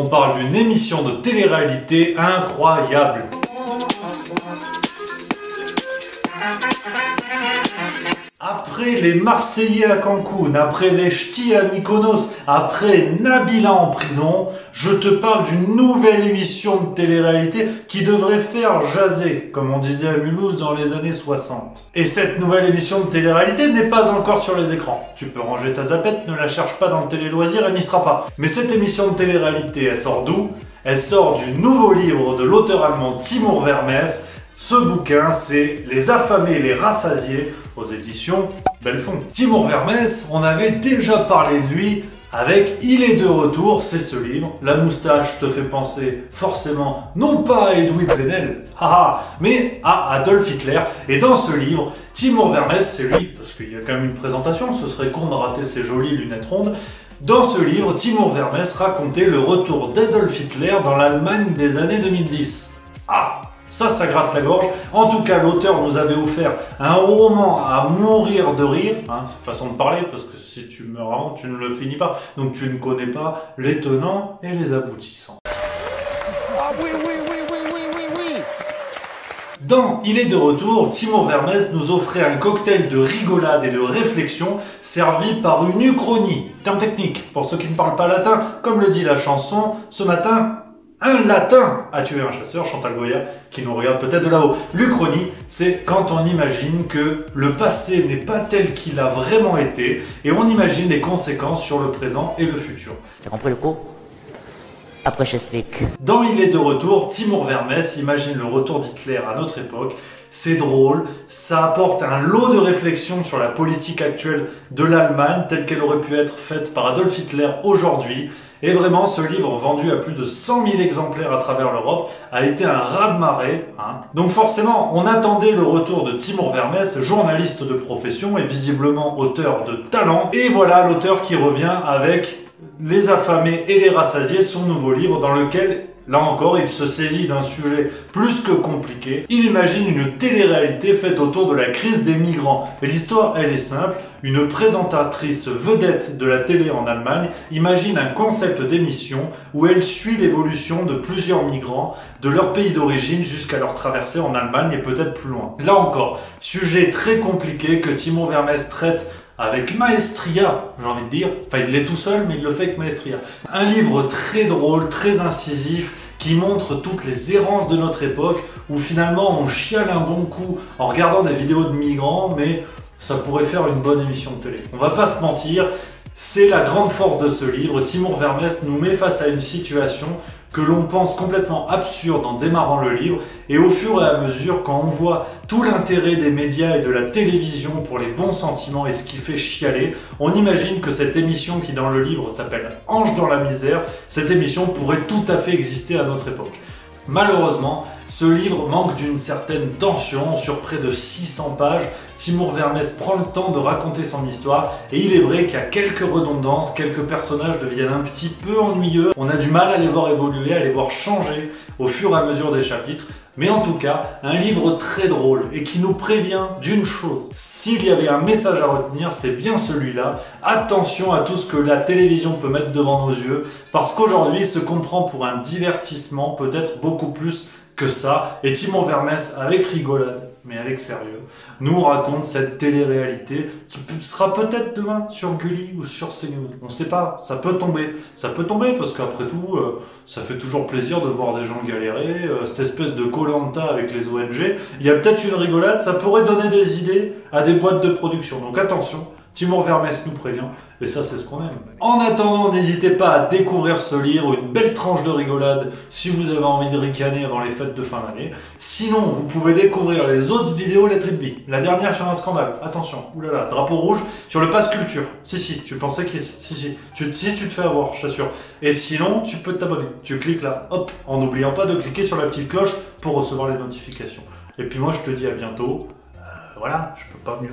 on parle d'une émission de télé-réalité incroyable. Après les Marseillais à Cancun, après les Ch'tis à Mykonos, après Nabila en prison, je te parle d'une nouvelle émission de télé-réalité qui devrait faire jaser, comme on disait à Mulhouse dans les années 60. Et cette nouvelle émission de télé-réalité n'est pas encore sur les écrans. Tu peux ranger ta zapette, ne la cherche pas dans le télé-loisir, elle n'y sera pas. Mais cette émission de télé-réalité, elle sort d'où? Elle sort du nouveau livre de l'auteur allemand Timur Vermes. Ce bouquin, c'est Les affamés et les rassasiés aux éditions Belfond. Timur Vermes, on avait déjà parlé de lui avec Il est de retour, c'est ce livre. La moustache te fait penser forcément non pas à Edoui Plenel, mais à Adolf Hitler. Et dans ce livre, Timur Vermes, c'est lui, parce qu'il y a quand même une présentation, ce serait con de rater ses jolies lunettes rondes. Dans ce livre, Timur Vermes racontait le retour d'Adolf Hitler dans l'Allemagne des années 2010. Ça gratte la gorge. En tout cas, l'auteur nous avait offert un roman à mourir de rire. C'est façon de parler, parce que si tu meurs avant, tu ne le finis pas. Donc tu ne connais pas les tenants et les aboutissants. Ah oui. Dans Il est de retour, Timur Vermes nous offrait un cocktail de rigolade et de réflexion servi par une uchronie. Terme technique, pour ceux qui ne parlent pas latin, comme le dit la chanson, ce matin... Un latin a tué un chasseur, Chantal Goya, qui nous regarde peut-être de là-haut. L'Uchronie, c'est quand on imagine que le passé n'est pas tel qu'il a vraiment été, et on imagine les conséquences sur le présent et le futur. T'as compris le coup? Après j'explique. Dans Il est de retour, Timur Vermes imagine le retour d'Hitler à notre époque. C'est drôle, ça apporte un lot de réflexion sur la politique actuelle de l'Allemagne, telle qu'elle aurait pu être faite par Adolf Hitler aujourd'hui. Et vraiment, ce livre, vendu à plus de 100 000 exemplaires à travers l'Europe, a été un raz-de-marée. Donc forcément, on attendait le retour de Timur Vermes, journaliste de profession et visiblement auteur de talent. Et voilà l'auteur qui revient avec Les affamés et les rassasiés, son nouveau livre dans lequel... Là encore, il se saisit d'un sujet plus que compliqué. Il imagine une télé-réalité faite autour de la crise des migrants. Et l'histoire, elle est simple. Une présentatrice vedette de la télé en Allemagne imagine un concept d'émission où elle suit l'évolution de plusieurs migrants de leur pays d'origine jusqu'à leur traversée en Allemagne et peut-être plus loin. Là encore, sujet très compliqué que Timur Vermes traite avec maestria, j'ai envie de dire. Enfin, il l'est tout seul, mais il le fait avec maestria. Un livre très drôle, très incisif, qui montre toutes les errances de notre époque, où finalement on chiale un bon coup en regardant des vidéos de migrants, mais ça pourrait faire une bonne émission de télé. On va pas se mentir, c'est la grande force de ce livre. Timur Vermes nous met face à une situation que l'on pense complètement absurde en démarrant le livre, et au fur et à mesure, quand on voit tout l'intérêt des médias et de la télévision pour les bons sentiments et ce qui fait chialer, on imagine que cette émission qui dans le livre s'appelle Ange dans la misère, cette émission pourrait tout à fait exister à notre époque. Malheureusement, ce livre manque d'une certaine tension. Sur près de 600 pages, Timur Vermes prend le temps de raconter son histoire, et il est vrai qu'il y a quelques redondances, quelques personnages deviennent un petit peu ennuyeux, on a du mal à les voir évoluer, à les voir changer au fur et à mesure des chapitres, mais en tout cas, un livre très drôle et qui nous prévient d'une chose. S'il y avait un message à retenir, c'est bien celui-là. Attention à tout ce que la télévision peut mettre devant nos yeux, parce qu'aujourd'hui, ce qu'on prend pour un divertissement peut être beaucoup plus que ça. Et Timur Vermes, avec rigolade, mais avec sérieux, nous raconte cette télé-réalité qui sera peut-être demain sur Gulli ou sur CNews. On sait pas, ça peut tomber. Ça peut tomber parce qu'après tout, ça fait toujours plaisir de voir des gens galérer. Cette espèce de Koh-Lanta avec les ONG, il y a peut-être une rigolade, ça pourrait donner des idées à des boîtes de production. Donc attention, Timur Vermes nous prévient, et ça c'est ce qu'on aime. En attendant, n'hésitez pas à découvrir ce livre, une belle tranche de rigolade si vous avez envie de ricaner avant les fêtes de fin d'année. Sinon, vous pouvez découvrir les autres vidéos Let It Be. La dernière sur un scandale, attention, oulala, drapeau rouge sur le pass culture. Si, tu pensais qu'il... Si, tu te fais avoir, je t'assure. Et sinon, tu peux t'abonner. Tu cliques là, hop, en n'oubliant pas de cliquer sur la petite cloche pour recevoir les notifications. Et puis moi, je te dis à bientôt. Voilà, je peux pas mieux.